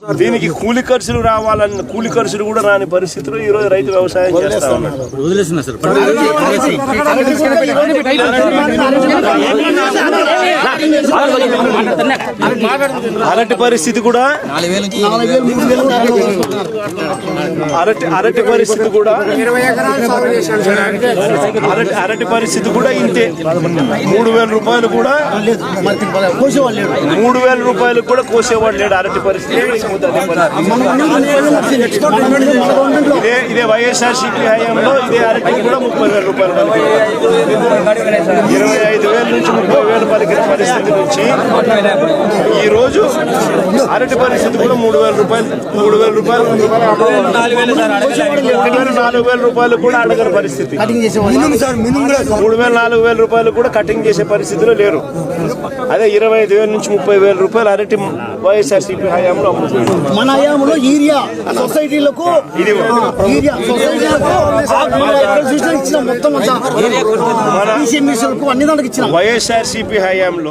దీనికి కూలి ఖర్చులు రావాలన్న కూలి ఖర్చులు కూడా రాని పరిస్థితిలో ఈ రోజు రైతు వ్యవసాయం చేస్తా ఉన్నాడు. అరటి పరిస్థితి కూడా అరటి పరిస్థితి కూడా అరటి పరిస్థితి కూడా ఇంతే. 3,000 రూపాయలు కూడా 3,000 రూపాయలు కూడా కోసేవాడు లేడు. అరటి పరిస్థితి ఇదే వైఎస్ఆర్సీపీ హయాంలో ఇదే అరటికి కూడా 30,000 రూపాయలు 25,000 నుంచి 30,000 పలికిన పరిస్థితి నుంచి ఈ రోజు అరటి పరిస్థితి కూడా 3,000 రూపాయలు 4,000 రూపాయలు కూడా అడగని పరిస్థితి. 4,000 రూపాయలు కూడా కటింగ్ చేసే పరిస్థితిలో లేరు. అదే 25,000 నుంచి 30,000 రూపాయలు అరటి వైఎస్ఆర్సీపీ హయాంలో అమ్ముతుంది. మన హయాంలో యూరియా సొసైటీలకు మొత్తం వైఎస్ఆర్సీపీ హయాంలో